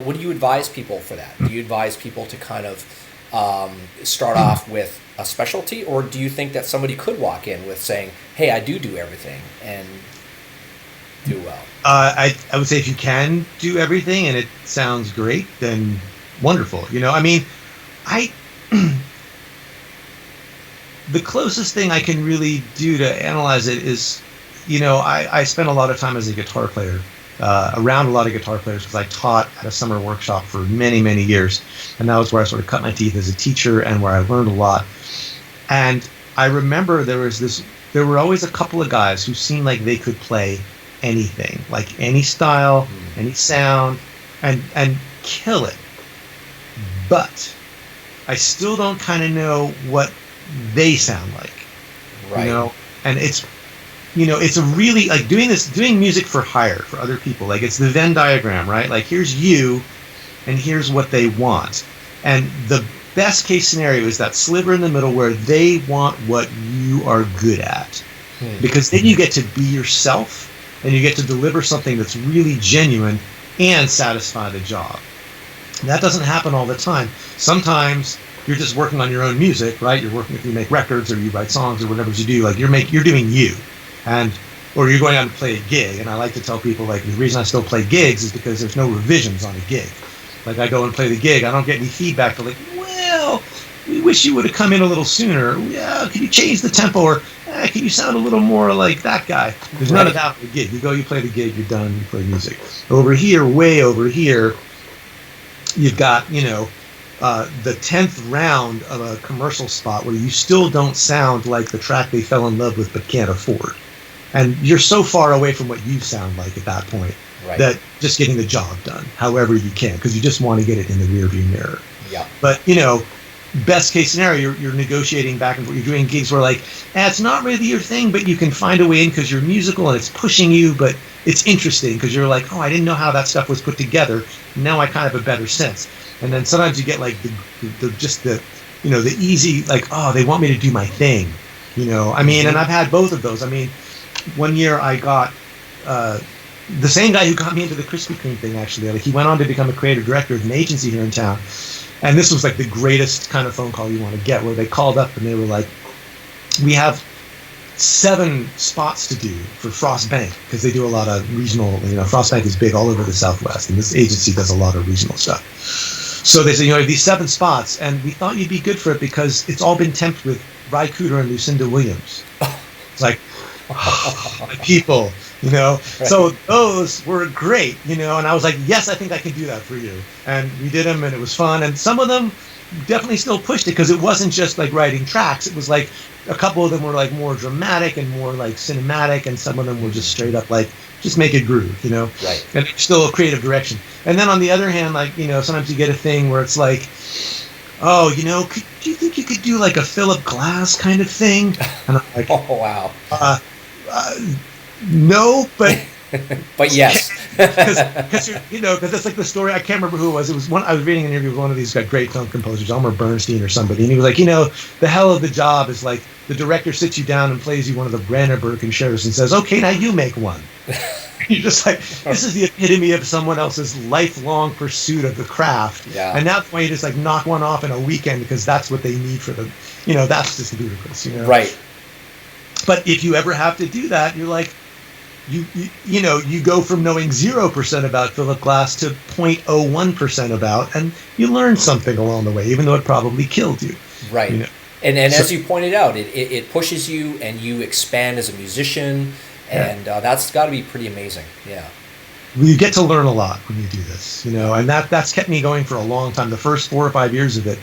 what do you advise people for that? Do you advise people to kind of start off with a specialty, or do you think that somebody could walk in with saying, hey, I do everything and do well? I would say if you can do everything and it sounds great, then wonderful. I mean, the closest thing I can really do to analyze it is, I spent a lot of time as a guitar player, around a lot of guitar players, because I taught at a summer workshop for many, many years. And that was where I sort of cut my teeth as a teacher and where I learned a lot. And I remember there were always a couple of guys who seemed like they could play anything, like any style, any sound, and kill it. But I still don't kind of know what they sound like. Right. And it's a really, like, doing music for hire for other people. Like, it's the Venn diagram, right? Like, here's you and here's what they want. And the best case scenario is that sliver in the middle where they want what you are good at. Because then you get to be yourself and you get to deliver something that's really genuine and satisfy the job. And that doesn't happen all the time. Sometimes you're just working on your own music, right? You're working, if you make records or you write songs or whatever you do, like you're doing you. Or you're going out to play a gig. And I like to tell people, like, the reason I still play gigs is because there's no revisions on a gig. Like, I go and play the gig, I don't get any feedback to, like, well, we wish you would have come in a little sooner. Yeah, can you change the tempo? Or can you sound a little more like that guy? There's none of that with the gig. You go, you play the gig, you're done, you play music. Over here, way over here, you've got, the 10th round of a commercial spot where you still don't sound like the track they fell in love with but can't afford. And you're so far away from what you sound like at that point that just getting the job done, however you can, because you just want to get it in the rearview mirror. Yeah. But, best case scenario, you're negotiating back and forth. You're doing gigs where, like, it's not really your thing, but you can find a way in because you're musical and it's pushing you, but it's interesting because you're like, oh, I didn't know how that stuff was put together. Now I kind of have a better sense. And then sometimes you get, like, the easy, like, oh, they want me to do my thing. I mean, and I've had both of those. I mean, one year I got the same guy who got me into the Krispy Kreme thing, actually. Like, he went on to become a creative director of an agency here in town. And this was like the greatest kind of phone call you want to get, where they called up and they were like, we have 7 spots to do for Frost Bank, because they do a lot of regional, Frost Bank is big all over the Southwest, and this agency does a lot of regional stuff. So they said, you have these 7 spots, and we thought you'd be good for it because it's all been temped with Ry Cooder and Lucinda Williams. It's like, my people, Right. So those were great, and I was like, yes, I think I can do that for you. And we did them, and it was fun. And some of them definitely still pushed it, because it wasn't just like writing tracks. It was like a couple of them were like more dramatic and more like cinematic, and some of them were just straight up like, just make it groove, Right. And it's still a creative direction. And then on the other hand, like, sometimes you get a thing where it's like, oh, do you think you could do like a Philip Glass kind of thing? And I'm like, oh, wow. No, but but yes, because it's like the story. I can't remember who it was. It was one. I was reading an interview with one of these great film composers, Elmer Bernstein or somebody, and he was like, the hell of the job is like the director sits you down and plays you one of the Brandenburg concertos and says, okay, now you make one. You're just like, this is the epitome of someone else's lifelong pursuit of the craft. Yeah. And that's why you just like knock one off in a weekend because that's what they need for the, that's just ludicrous. Right. But if you ever have to do that, you're like, you go from knowing 0% about Philip Glass to 0.01% about, and you learn something along the way, even though it probably killed you. Right. And as you pointed out, it pushes you and you expand as a musician, and that's got to be pretty amazing. Yeah. You get to learn a lot when you do this, and that's kept me going for a long time. The first 4 or 5 years of it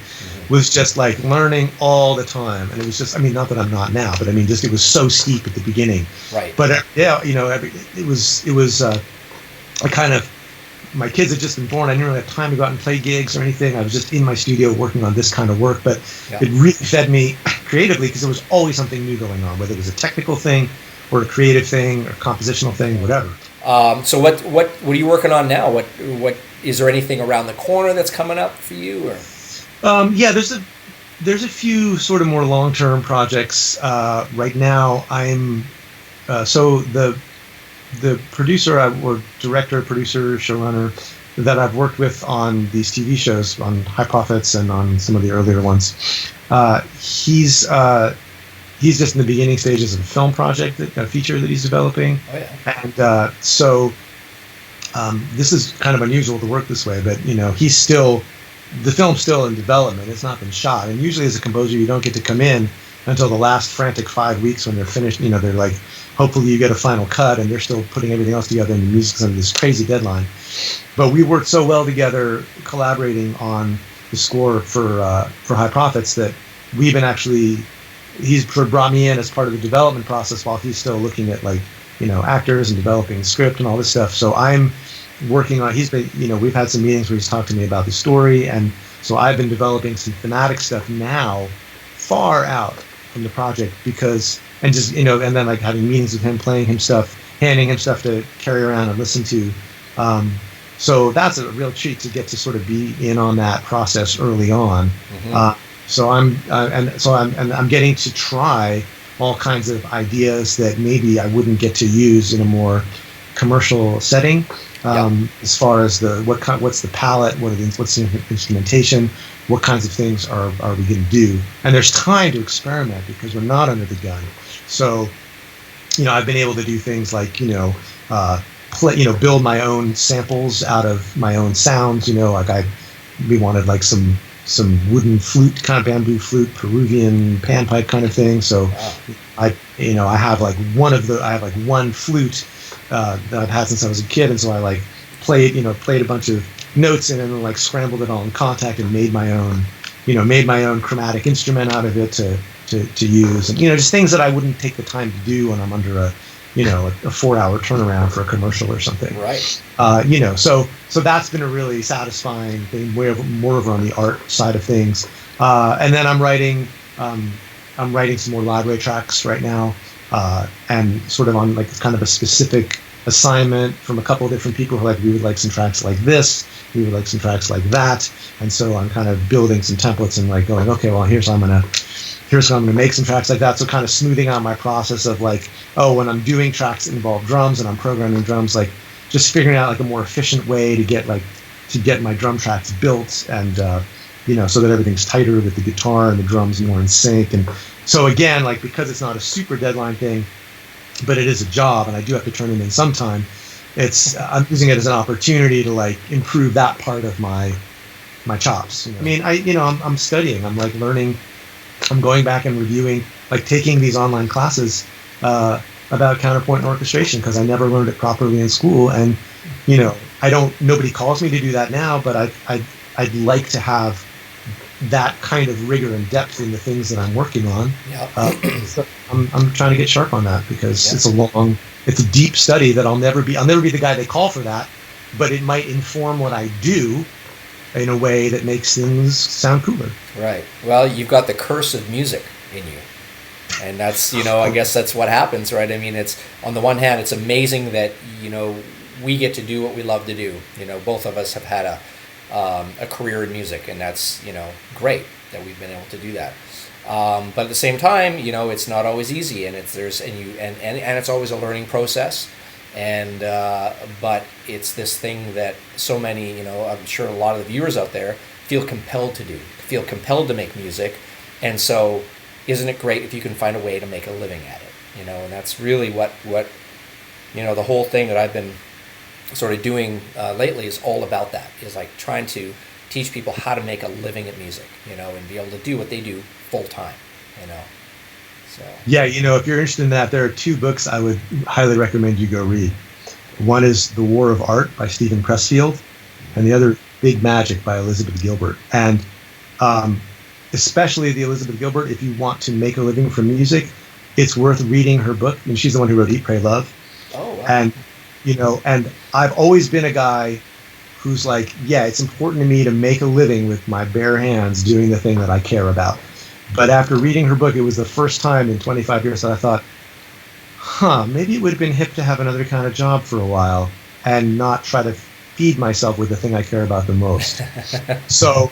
was just like learning all the time. And it was just, not that I'm not now, but it was so steep at the beginning. Right. But it was I kind of, my kids had just been born. I didn't really have time to go out and play gigs or anything. I was just in my studio working on this kind of work, but it really fed me creatively because there was always something new going on, whether it was a technical thing or a creative thing or a compositional thing, whatever. So what are you working on now? What is there anything around the corner that's coming up for you? Or? There's a few sort of more long-term projects. Right now, I'm so the producer or director, producer, showrunner that I've worked with on these TV shows, on High Profits and on some of the earlier ones, he's just in the beginning stages of a film project, a feature that he's developing. Oh yeah. And this is kind of unusual to work this way, but the film's still in development. It's not been shot, and usually as a composer, you don't get to come in until the last frantic 5 weeks when they're finished. They're like, hopefully you get a final cut, and they're still putting everything else together, and the music's under this crazy deadline. But we worked so well together, collaborating on the score for High Profits, that we've been he's sort of brought me in as part of the development process while he's still looking at actors and developing the script and all this stuff. So I'm working on, we've had some meetings where he's talked to me about the story, and so I've been developing some thematic stuff now, far out from the project, and then like having meetings with him, playing him stuff, handing him stuff to carry around and listen to. So that's a real treat to get to sort of be in on that process early on. Mm-hmm. So I'm getting to try all kinds of ideas that maybe I wouldn't get to use in a more commercial setting. As far as what's the palette, what's the instrumentation, what kinds of things are we going to do? And there's time to experiment because we're not under the gun. So, I've been able to do things like build my own samples out of my own sounds. We wanted like some wooden flute, kind of bamboo flute, Peruvian panpipe kind of thing. So, I have one flute that I've had since I was a kid, and so I played a bunch of notes in it and like scrambled it all in Contact and made my own chromatic instrument out of it to use, and just things that I wouldn't take the time to do when I'm under a 4-hour turnaround for a commercial or something. Right. So that's been a really satisfying thing, more over on the art side of things. And then I'm writing some more library tracks right now, and sort of on like kind of a specific assignment from a couple of different people who we would like some tracks like this, we would like some tracks like that, and so I'm kind of building some templates and like going, okay, well here's how I'm gonna make some tracks like that. So kind of smoothing out my process of when I'm doing tracks that involve drums and I'm programming drums, like just figuring out like a more efficient way to get my drum tracks built, and so that everything's tighter with the guitar and the drums more in sync. And so again, like because it's not a super deadline thing, but it is a job and I do have to turn it in sometime, I'm using it as an opportunity to like improve that part of my chops. I mean, I'm studying, I'm like learning, I'm going back and reviewing, like taking these online classes about counterpoint and orchestration, because I never learned it properly in school, and nobody calls me to do that now, but I'd like to have that kind of rigor and depth in the things that I'm working on. So I'm trying to get sharp on that, because it's a deep study that I'll never be the guy they call for that, but it might inform what I do in a way that makes things sound cooler. Right. Well, you've got the curse of music in you. And that's, I guess that's what happens, right? I mean, it's, on the one hand, it's amazing that, we get to do what we love to do. Both of us have had a career in music, and that's, great that we've been able to do that. But at the same time, it's not always easy, and it's always a learning process. And but it's this thing that so many, I'm sure a lot of the viewers out there feel compelled to make music. And so isn't it great if you can find a way to make a living at it? And that's really what the whole thing that I've been sort of doing lately is all about. That is like trying to teach people how to make a living at music, and be able to do what they do full time, So. Yeah, if you're interested in that, there are 2 books I would highly recommend you go read. One is The War of Art by Stephen Pressfield, and the other Big Magic by Elizabeth Gilbert. And especially the Elizabeth Gilbert, if you want to make a living from music, it's worth reading her book. And she's the one who wrote Eat, Pray, Love. Oh, wow. And, and I've always been a guy who's like, yeah, it's important to me to make a living with my bare hands doing the thing that I care about. But after reading her book, it was the first time in 25 years that I thought, maybe it would have been hip to have another kind of job for a while and not try to feed myself with the thing I care about the most. So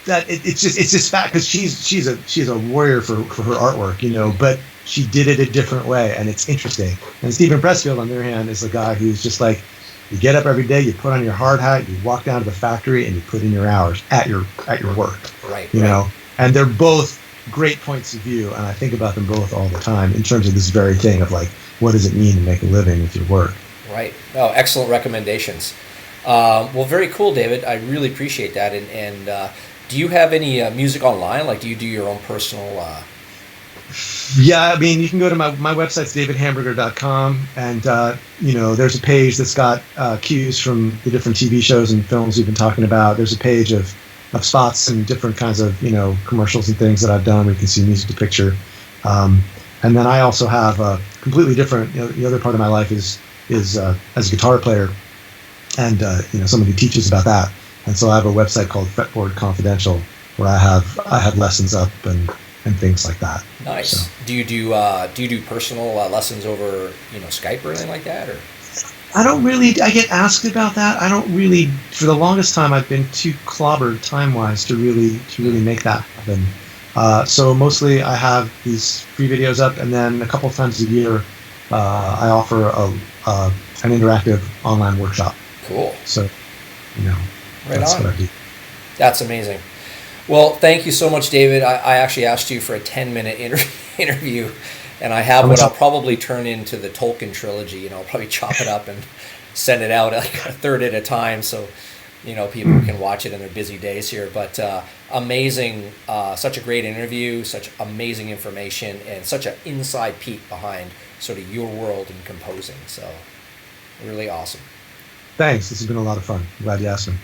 that it's just fact, because she's a warrior for her artwork, but she did it a different way, and it's interesting. And Stephen Pressfield, on the other hand, is a guy who's just like, You get up every day, you put on your hard hat, you walk down to the factory, and you put in your hours at your work. Right. You know, and they're both great points of view, and I think about them both all the time in terms of this very thing of like, what does it mean to make a living with your work? Right. Oh, excellent recommendations. Well, very cool, David. I really appreciate that. And do you have any music online? Like, do you do your own personal? Yeah, I mean, you can go to my website's davidhamburger.com, and there's a page that's got cues from the different TV shows and films we've been talking about. There's a page of spots and different kinds of commercials and things that I've done where you can see music to picture. And then I also have a completely different. The other part of my life is as a guitar player, and somebody who teaches about that. And so I have a website called Fretboard Confidential where I have lessons up and things like that. Nice. So. Do you do personal lessons over Skype or anything like that, or? I don't really. I get asked about that. I don't really. For the longest time, I've been too clobbered time-wise to really make that happen. So mostly, I have these free videos up, and then a couple of times a year, I offer an interactive online workshop. Cool. So, right that's on. what I do. That's amazing. Well, thank you so much, David. I actually asked you for a 10-minute interview, and I have what I'll probably turn into the Tolkien trilogy. I'll probably chop it up and send it out like a third at a time, so people can watch it in their busy days here. But amazing, such a great interview, such amazing information, and such an inside peek behind sort of your world in composing. So really awesome. Thanks. This has been a lot of fun. I'm glad you asked me.